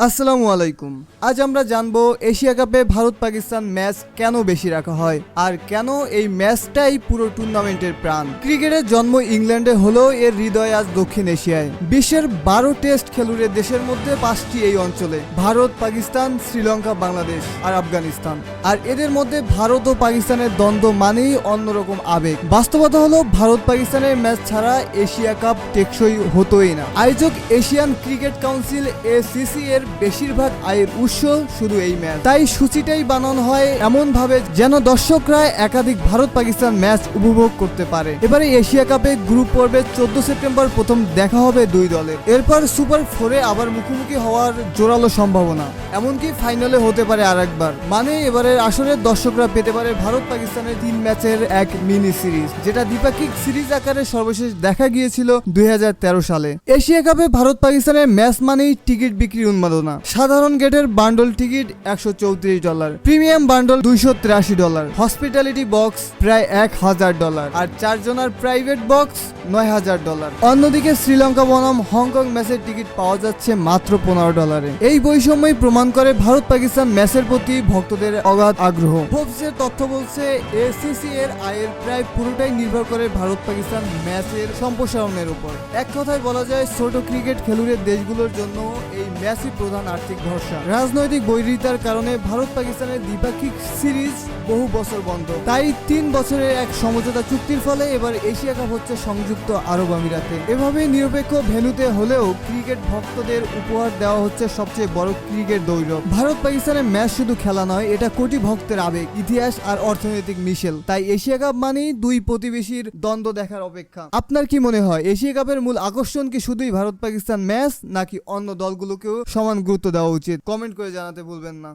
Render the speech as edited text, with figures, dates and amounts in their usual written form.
আসসালামু আলাইকুম। আজ আমরা জানবো এশিয়া কাপে ভারত পাকিস্তান ম্যাচ কেন বেশি রাখা হয় আর কেন এই ম্যাচটাই পুরো টুর্নামেন্টের প্রাণ। ক্রিকেটের জন্ম ইংল্যান্ডে হলেও এর হৃদয় আজ দক্ষিণ এশিয়ায়। বিশ্বের 12 টেস্ট খেলুড়ে দেশের মধ্যে 5টি এই অঞ্চলে, ভারত, পাকিস্তান, শ্রীলঙ্কা, বাংলাদেশ আর আফগানিস্তান। আর এদের মধ্যে ভারত ও পাকিস্তানের দ্বন্দ্ব মানেই অন্যরকম আবেগ। বাস্তবতা হলো ভারত পাকিস্তানের ম্যাচ ছাড়া এশিয়া কাপ টেকসই হতোই না। আয়োজক এশিয়ান ক্রিকেট কাউন্সিল এসিসি এর বেশিরভাগ আয়ের উৎস শুধু এই ম্যাচ। তাই সূচিটাই বানানো হয় এমন ভাবে যেন দর্শকরা একাধিক ভারত পাকিস্তান ম্যাচ উপভোগ করতে পারে। এবারে এশিয়া কাপে গ্রুপ পর্বে 14 সেপ্টেম্বর প্রথম দেখা হবে দুই দলের। এরপর সুপার 4-এ আবার মুখোমুখি হওয়ার জোরালো সম্ভাবনা, এমনকি ফাইনালে হতে পারে আরেকবার। মানে এবারের আসরের দর্শকরা পেতে পারে ভারত পাকিস্তানের 3 ম্যাচের এক মিনি সিরিজ, যেটা দ্বিপাক্ষিক সিরিজ আকারে সর্বশেষ দেখা গিয়েছিল 2013 সালে। এশিয়া কাপে ভারত পাকিস্তানের ম্যাচ মানেই টিকিট বিক্রি উন্মাদনা। সাধারণ গেটের bundle ticket $134, premium bundle $283, hospitality box প্রায় $1000 আর 4 জনের প্রাইভেট বক্স $9000। অন্যদিকে শ্রীলঙ্কা বনাম হংকং ম্যাচের টিকিট পাওয়া যাচ্ছে মাত্র $15। এই বৈষম্যই প্রমাণ করে ভারত পাকিস্তান ম্যাচের প্রতি ভক্তদের অগাধ আগ্রহ। ফোর্বসের তথ্য বলছে এসিসি এর আয়ের প্রায় পুরোটাই নির্ভর করে ভারত পাকিস্তান ম্যাচের সম্প্রসারণের উপর। এক কথায় বলা যায় ছোট ক্রিকেট খেলুড়ে দেশগুলোর জন্য এই ম্যাচই প্রধান আর্থিক ভরসা। রাজনৈতিক বৈরিতার কারণে ভারত পাকিস্তানের দ্বিপাক্ষিক সিরিজ বহু বছর বন্ধ। তাই 3 বছরের এক সমঝোতা চুক্তির ফলে এবার এশিয়া কাপ হচ্ছে সংযুক্ত আরব আমিরাতে। এভাবে নিরপেক্ষ ভেন্যুতে হলেও ক্রিকেট ভক্তদের উপহার দেওয়া হচ্ছে সবচেয়ে বড় ক্রিকেট দৌড়। ভারত পাকিস্তানের ম্যাচ শুধু খেলা নয়, এটা কোটি ভক্তের আবেগ, ইতিহাস আর অর্থনৈতিক মিশেল। তাই এশিয়া কাপ মানেই দুই প্রতিবেশীর দ্বন্দ্ব দেখার অপেক্ষা। আপনার কি মনে হয়, এশিয়া কাপের মূল আকর্ষণ কি শুধুই ভারত পাকিস্তান ম্যাচ, নাকি অন্য দলগুলোকেও সমান গুরুত্ব দেওয়া উচিত? কমেন্ট করে জানাতে ভুলবেন না।